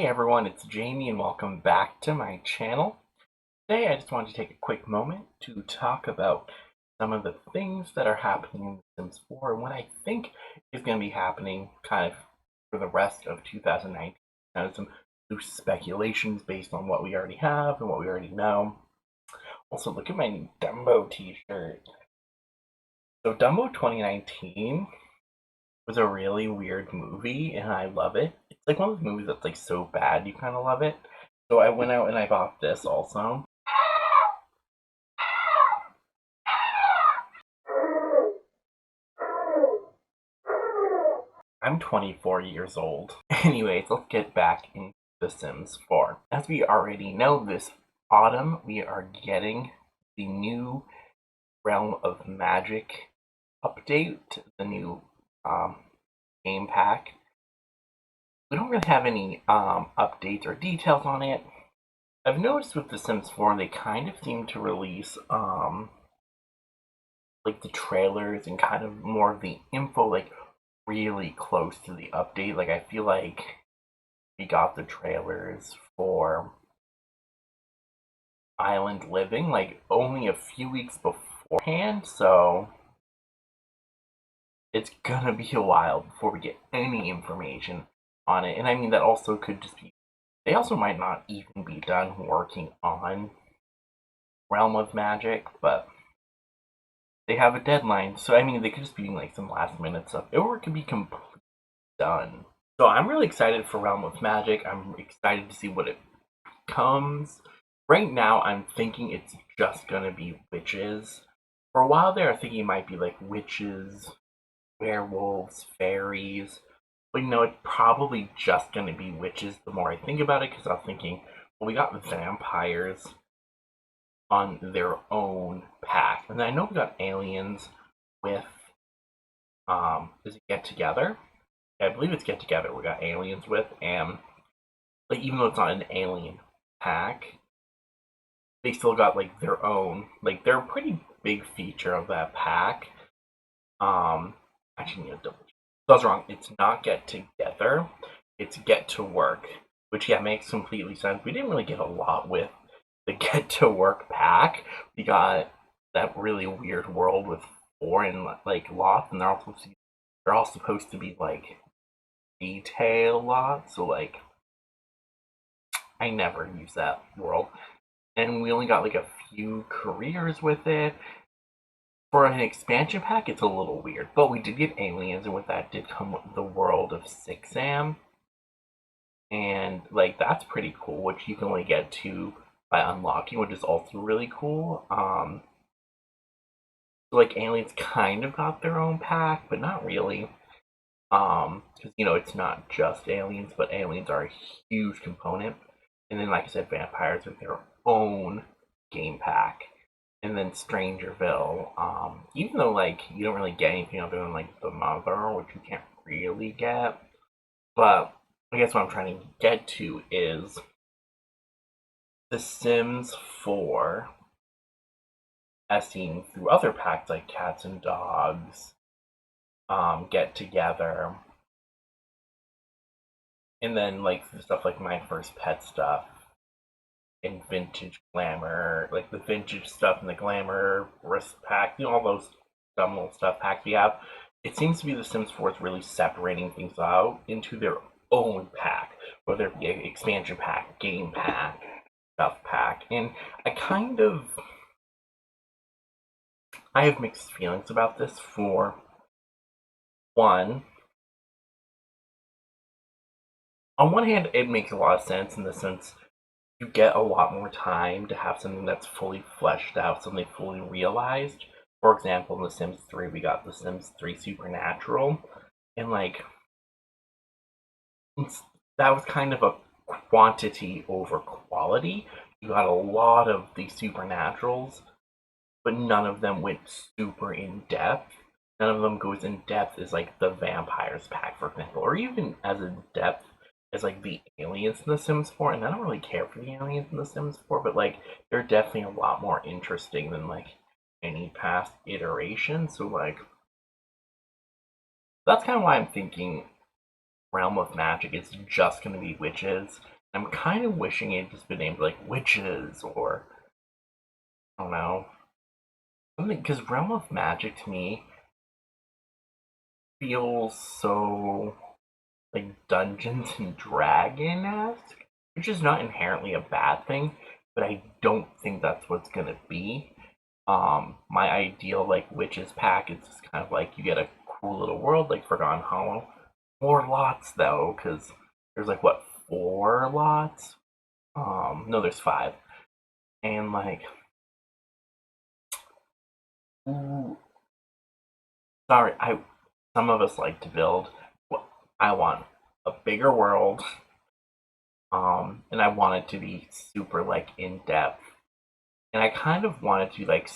Hey everyone, it's Jamie and welcome back to my channel. Today I just wanted to take a quick moment to talk about some of the things that are happening in The Sims 4 and what I think is going to be happening kind of for the rest of 2019. Kind of some loose speculations based on what we already have and what we already know. Also, look at my new Dumbo t-shirt. So Dumbo 2019 was a really weird movie and I love it. It's like one of those movies that's like so bad you kind of love it. So I went out and I bought this also. I'm 24 years old. Anyways, let's get back into The Sims 4. As we already know, this autumn we are getting the new Realm of Magic update, the new game pack. We don't really have any updates or details on it. I've noticed with The Sims 4 they kind of seem to release like the trailers and kind of more of the info like really close to the update. Like I feel like we got the trailers for Island Living like only a few weeks beforehand, so it's gonna be a while before we get any information on it. And I mean that also could just be they also might not even be done working on Realm of Magic, but they have a deadline. So I mean they could just be doing like some last minute stuff. Or it could be completely done. So I'm really excited for Realm of Magic. I'm excited to see what it comes. Right now I'm thinking it's just gonna be witches. For a while there I think it might be like witches, werewolves, fairies. But you know, it's probably just gonna be witches the more I think about it, because I'm thinking, well, we got vampires on their own pack. And I know we got aliens with is it Get Together? I believe it's Get Together we got aliens with, and like even though it's not an alien pack, they still got like their own, like they're a pretty big feature of that pack. Actually need to double check. I was wrong. It's not Get Together, it's Get to Work, which yeah makes completely sense. We didn't really get a lot with the Get to Work pack. We got that really weird world with foreign like lots, and they're all supposed to be like detail lots. So like I never use that world, and we only got like a few careers with it. For an expansion pack, it's a little weird, but we did get aliens, and with that did come the world of Sixam, and like that's pretty cool, which you can only get to by unlocking, which is also really cool. So like aliens kind of got their own pack, but not really. Because you know it's not just aliens, but aliens are a huge component. And then, like I said, vampires with their own game pack. And then Strangerville, even though like you don't really get anything other than like the mother, which you can't really get. But I guess what I'm trying to get to is The Sims 4, as seen through other packs like Cats and Dogs, Get Together, and then like stuff like My First Pet stuff and Vintage Glamour, like the vintage stuff and the glamour wrist pack, you know, all those dumb little stuff packs we have. It seems to be The Sims 4 is really separating things out into their own pack, whether it be an expansion pack, game pack, stuff pack. And I have mixed feelings about this. For one, on one hand, it makes a lot of sense in the sense you get a lot more time to have something that's fully fleshed out, something fully realized. For example, in The Sims 3, we got The Sims 3 Supernatural, and like that was kind of a quantity over quality. You got a lot of these supernaturals, but none of them went super in depth. None of them goes in depth as like the vampires pack, for example, or even as in depth as like the aliens in The Sims 4. And I don't really care for the aliens in The Sims 4, but like they're definitely a lot more interesting than like any past iteration. So like that's kind of why I'm thinking Realm of Magic is just going to be witches. I'm kind of wishing it just been named like Witches or I don't know something because Realm of Magic to me feels so like Dungeons and Dragon esque, which is not inherently a bad thing, but I don't think that's what's gonna be. My ideal like witches pack is just kind of like you get a cool little world like Forgotten Hollow. More lots though, because there's like what 4 lots? No, there's 5, and like, ooh, sorry, I some of us like to build. I want a bigger world, and I want it to be super like in depth, and I kind of want it to be like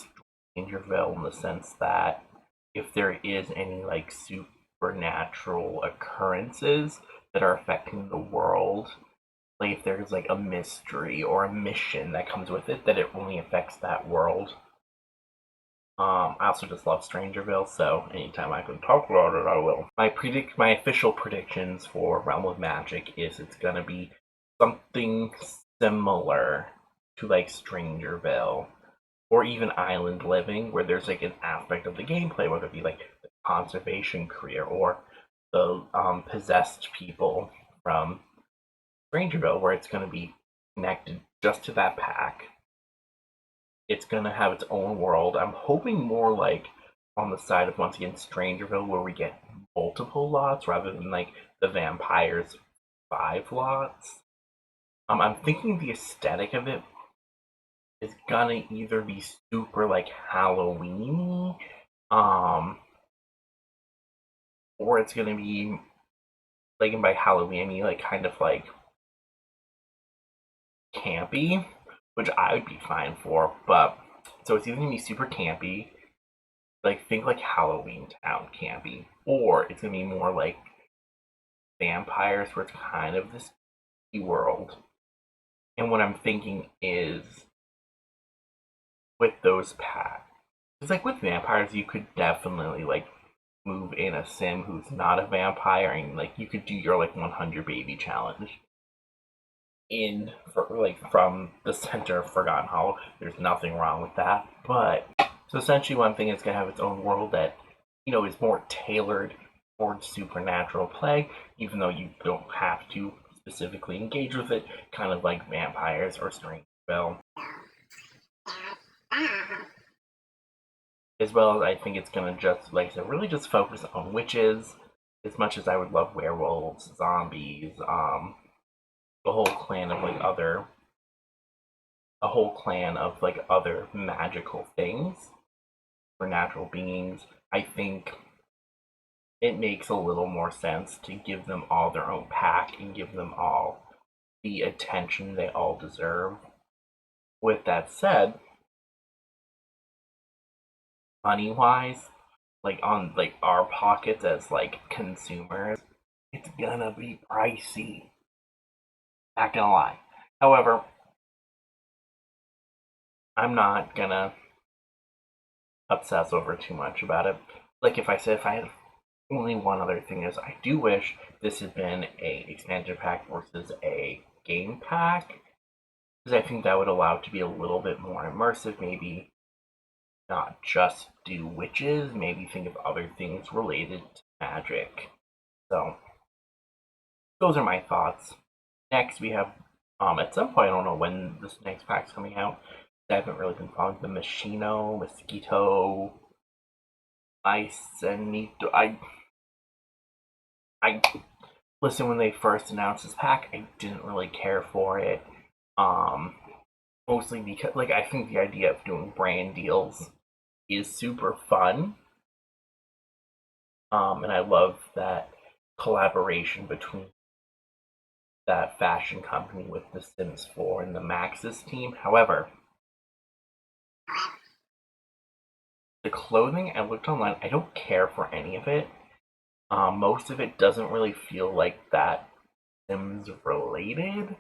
Strangerville in the sense that if there is any like supernatural occurrences that are affecting the world, like if there's like a mystery or a mission that comes with it, that it only affects that world. I also just love Strangerville, so anytime I can talk about it, I will. My official predictions for Realm of Magic is it's gonna be something similar to like Strangerville or even Island Living, where there's like an aspect of the gameplay, whether it be like the conservation career or the possessed people from Strangerville, where it's gonna be connected just to that pack. It's gonna have its own world. I'm hoping more like on the side of once again Strangerville, where we get multiple lots rather than like the vampires 5 lots. I'm thinking the aesthetic of it is gonna either be super like Halloween, um, or it's gonna be like, and by Halloween I mean like kind of like campy, which I would be fine for. But so it's either gonna be super campy, like think like Halloween Town campy, or it's gonna be more like vampires, where it's kind of this world. And what I'm thinking is with those packs, it's like with vampires, you could definitely like move in a sim who's not a vampire, and like you could do your like 100 baby challenge in for like from the center of Forgotten Hollow. There's nothing wrong with that. But so essentially one thing is gonna have its own world that, is more tailored towards supernatural play, even though you don't have to specifically engage with it, kind of like vampires or Strange Spell. As well as I think it's gonna just, like I said, really just focus on witches, as much as I would love werewolves, zombies, the whole clan of like other a whole clan of like other magical things or natural beings. I think it makes a little more sense to give them all their own pack and give them all the attention they all deserve. With that said, money wise, like on like our pockets as like consumers, it's gonna be pricey. Not gonna lie. However, I'm not gonna obsess over too much about it. Like if I had only one other thing is I do wish this had been a expansion pack versus a game pack, because I think that would allow it to be a little bit more immersive. Maybe not just do witches. Maybe think of other things related to magic. So those are my thoughts. Next we have at some point, I don't know when this next pack's coming out. I haven't really been following the Mosquito, Ice, and Nito. I listen, when they first announced this pack, I didn't really care for it. Um, Mostly because like I think the idea of doing brand deals is super fun. And I love that collaboration between that fashion company with the Sims 4 and the Maxis team. However, the clothing, I looked online, I don't care for any of it. Most of it doesn't really feel like that Sims related,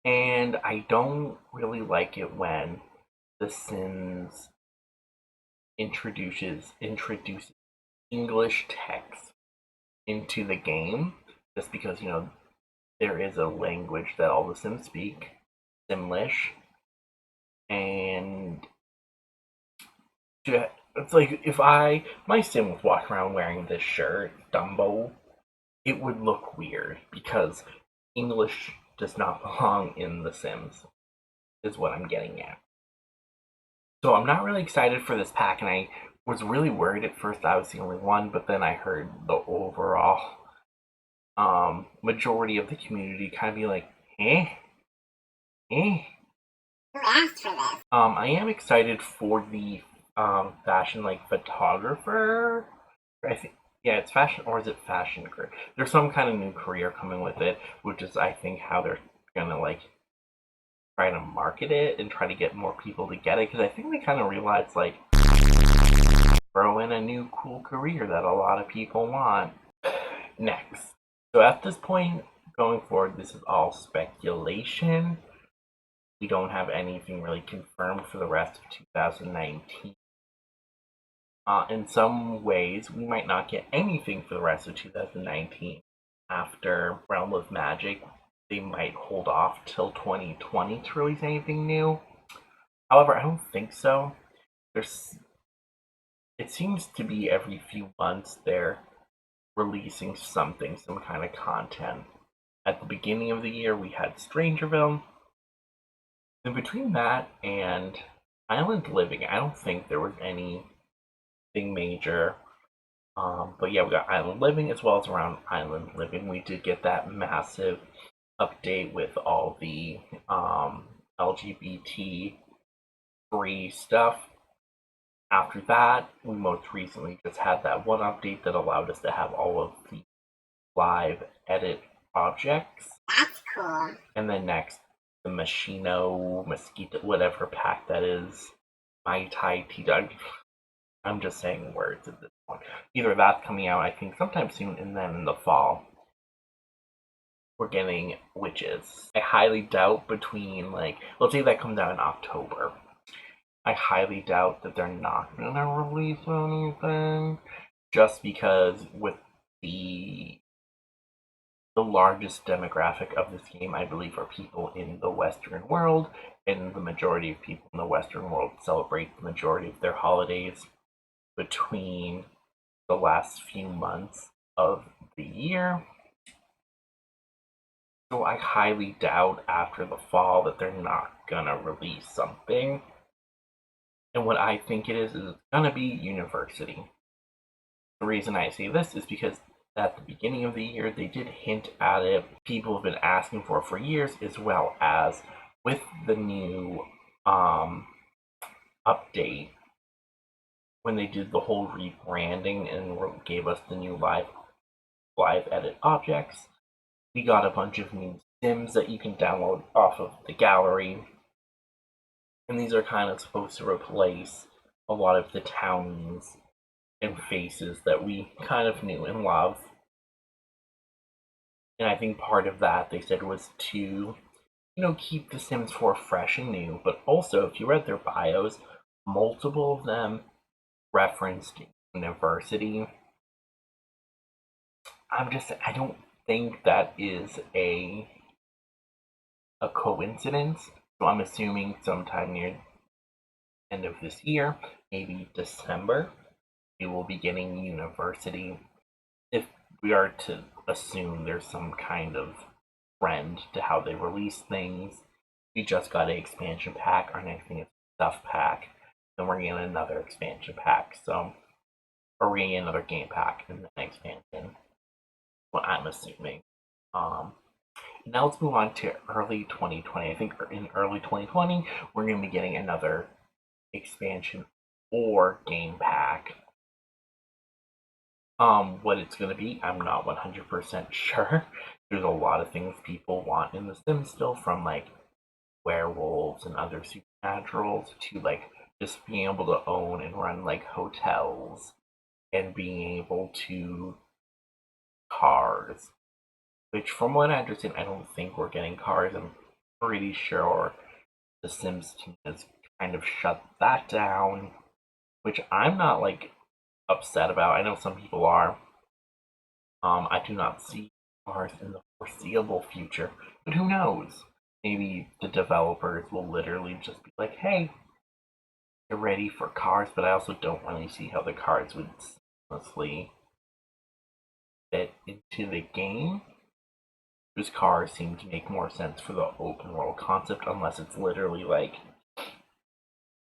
and I don't really like it when The Sims introduces English text into the game, just because there is a language that all the Sims speak, Simlish, and it's like if my Sim was walking around wearing this shirt, Dumbo, it would look weird because English does not belong in The Sims, is what I'm getting at. So I'm not really excited for this pack, and I was really worried at first I was the only one, but then I heard the overall majority of the community kind of be like, eh, eh. Who asked for this? I am excited for the fashion like photographer. I think yeah, it's fashion or is it fashion career? There's some kind of new career coming with it, which is I think how they're gonna like try to market it and try to get more people to get it because I think they kind of realize like throw in a new cool career that a lot of people want. Next, so at this point going forward, this is all speculation. We don't have anything really confirmed for the rest of 2019. In some ways, we might not get anything for the rest of 2019. After Realm of Magic, they might hold off till 2020 to release anything new. However, I don't think so. It seems to be every few months they're releasing something, some kind of content. At the beginning of the year, we had Strangerville. In between that and Island Living, I don't think there was anything major. But yeah, we got Island Living as well as around Island Living. We did get that massive update with all the LGBT free stuff. After that, we most recently just had that one update that allowed us to have all of the live edit objects. That's cool. And then next, the Mosquito, whatever pack that is. Mai Tai T. I'm just saying words at this point. Either that's coming out, I think, sometime soon, and then in the fall, we're getting Witches. I highly doubt between, like, let's say that comes out in October. I highly doubt that they're not gonna release anything, just because with the largest demographic of this game, I believe, are people in the Western world, and the majority of people in the Western world celebrate the majority of their holidays between the last few months of the year. So I highly doubt after the fall that they're not gonna release something. And what I think it is it's gonna be University. The reason I say this is because at the beginning of the year they did hint at it. People have been asking for years, as well as with the new update when they did the whole rebranding and gave us the new live edit objects. We got a bunch of new Sims that you can download off of the gallery, and these are kind of supposed to replace a lot of the towns and faces that we kind of knew and loved. And I think part of that they said was to, keep the Sims 4 fresh and new, but also if you read their bios, multiple of them referenced University. I don't think that is a coincidence. So I'm assuming sometime near the end of this year, maybe December, we will be getting University. If we are to assume there's some kind of trend to how they release things, we just got an expansion pack. Our next thing is stuff pack. Then we're getting another expansion pack. So, or we're getting another game pack and then expansion. What I'm assuming. Now let's move on to early 2020. I think in early 2020 we're going to be getting another expansion or game pack. What it's going to be, I'm not 100% sure. There's a lot of things people want in The Sims still, from like werewolves and other supernaturals to like just being able to own and run like hotels and being able to cars. Which, from what I understand, I don't think we're getting cars. I'm pretty sure the Sims team has kind of shut that down, which I'm not like upset about. I know some people are. I do not see cars in the foreseeable future. But who knows? Maybe the developers will literally just be like, hey, they're ready for cars, but I also don't really see how the cars would seamlessly fit into the game. Because cars seem to make more sense for the open world concept, unless it's literally like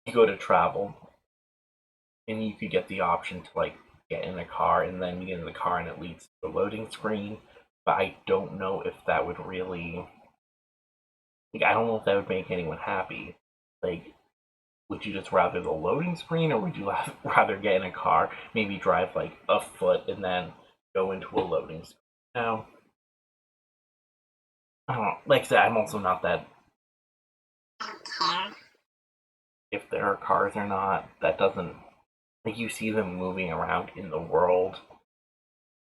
you go to travel and you could get the option to like get in a car and then get in the car and it leads to the loading screen. But I don't know if that would really like I don't know if that would make anyone happy. Like, would you just rather the loading screen or would you rather get in a car, maybe drive like a foot and then go into a loading screen? No, I don't know. Like I said, I'm also not that I don't care. if there are cars or not. That doesn't like you see them moving around in the world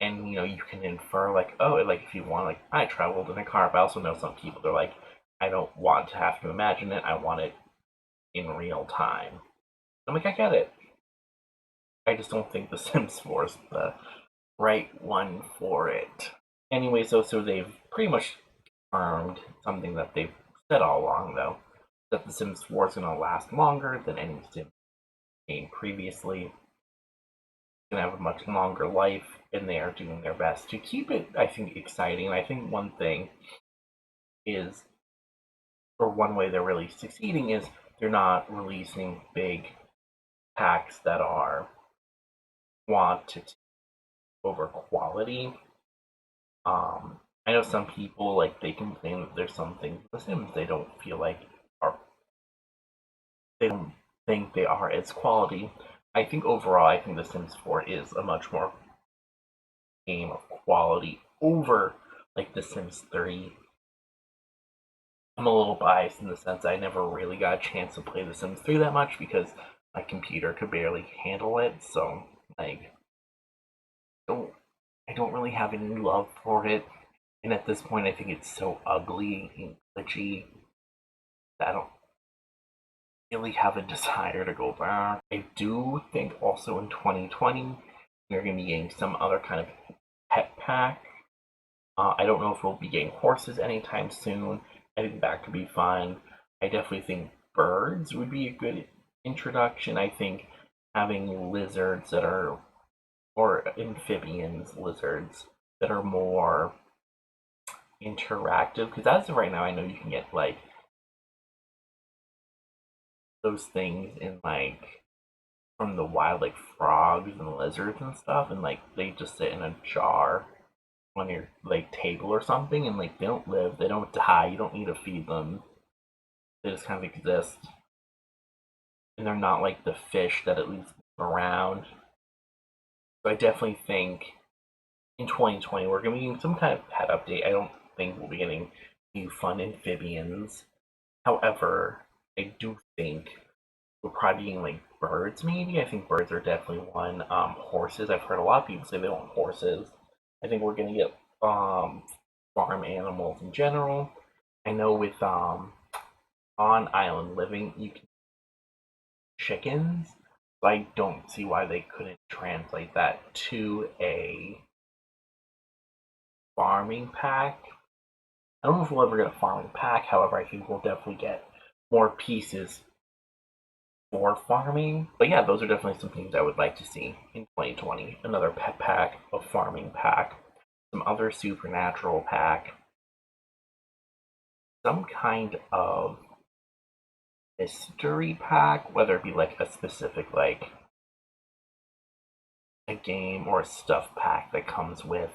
and you can infer like, oh, like if you want, like I traveled in a car, but I also know some people they're like, I don't want to have to imagine it, I want it in real time. I'm like, I get it. I just don't think the Sims 4 is the right one for it. Anyway, so they've pretty much confirmed something that they've said all along though, that the Sims 4 is gonna last longer than any Sim game previously, gonna have a much longer life, and they are doing their best to keep it, I think, exciting. And I think one thing is, or one way they're really succeeding is they're not releasing big packs that are quantity over quality. I know some people like they complain that there's some things in The Sims they don't feel like are they don't think they are as quality. I think overall, I think The Sims 4 is a much more game of quality over like The Sims 3. I'm a little biased in the sense I never really got a chance to play The Sims 3 that much because my computer could barely handle it. So like, don't I don't really have any love for it. And at this point, I think it's so ugly and glitchy that I don't really have a desire to go back. I do think also in 2020 we're going to be getting some other kind of pet pack. I don't know if we'll be getting horses anytime soon. I think that could be fun. I definitely think birds would be a good introduction. I think having lizards that are, or amphibians, lizards that are more interactive. Because as of right now, I know you can get like those things in like from the wild, like frogs and lizards and stuff, and like they just sit in a jar on your like table or something, and like they don't live, they don't die. You don't need to feed them. They just kind of exist, and they're not like the fish that at least move around. So I definitely think in 2020 we're gonna be getting some kind of pet update. I don't think we'll be getting new fun amphibians. However, I do think we're probably getting like birds. Maybe I think birds are definitely one. Horses. I've heard a lot of people say they want horses. I think we're gonna get farm animals in general. I know with on island living you can chickens. So I don't see why they couldn't translate that to a farming pack. I don't know if we'll ever get a farming pack, however, I think we'll definitely get more pieces for farming. But yeah, those are definitely some things I would like to see in 2020. Another pet pack, a farming pack, some other supernatural pack, some kind of mystery pack, whether it be like a specific like a game or a stuff pack that comes with,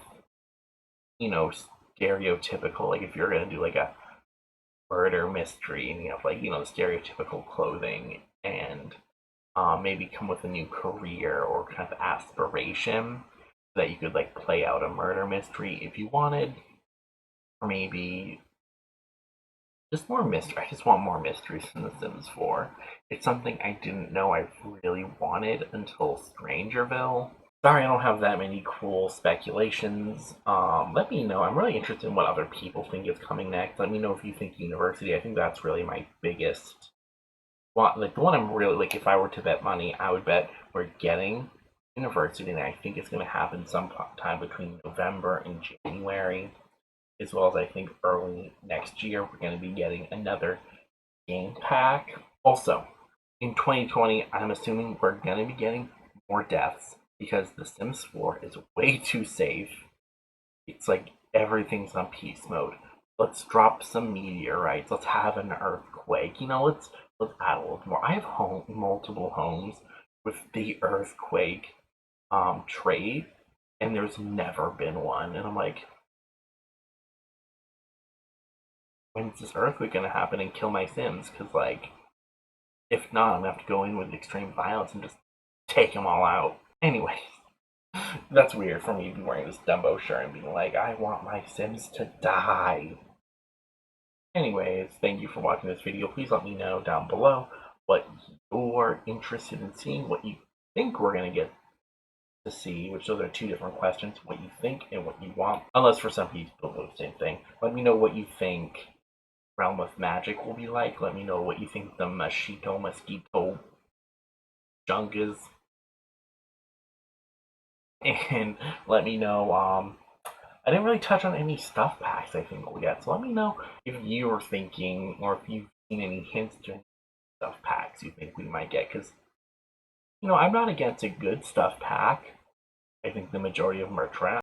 you know, stereotypical, like if you're gonna do like a murder mystery and you have like, the stereotypical clothing and maybe come with a new career or kind of aspiration that you could like play out a murder mystery if you wanted, or maybe just more mystery. I just want more mysteries in The Sims 4. It's something I didn't know I really wanted until Strangerville. Sorry, I don't have that many cool speculations. Let me know. I'm really interested in what other people think is coming next. Let me know if you think University. I think that's really my biggest one. Like the one I'm really like. If I were to bet money, I would bet we're getting University, and I think it's going to happen sometime between November and January, as well as I think early next year we're going to be getting another game pack. Also, in 2020, I'm assuming we're going to be getting more deaths because The Sims 4 is way too safe. It's like everything's on peace mode. Let's drop some meteorites. Let's have an earthquake. Let's add a little more. I have multiple homes with the earthquake trait, and there's never been one. And I'm like, when's this earthquake gonna happen and kill my Sims? Because like, if not, I'm gonna have to go in with extreme violence and just take them all out. Anyway, that's weird for me to be wearing this Dumbo shirt and being like, I want my Sims to die. Anyways, thank you for watching this video. Please let me know down below what you're interested in seeing, what you think we're gonna get to see, which those are two different questions, what you think and what you want. Unless for some people do the same thing. Let me know what you think Realm of Magic will be like. Let me know what you think the mosquito junk is. And let me know, I didn't really touch on any stuff packs I think we'll get. So let me know if you were thinking or if you've seen any hints to stuff packs you think we might get. Because, I'm not against a good stuff pack. I think the majority of them are trash.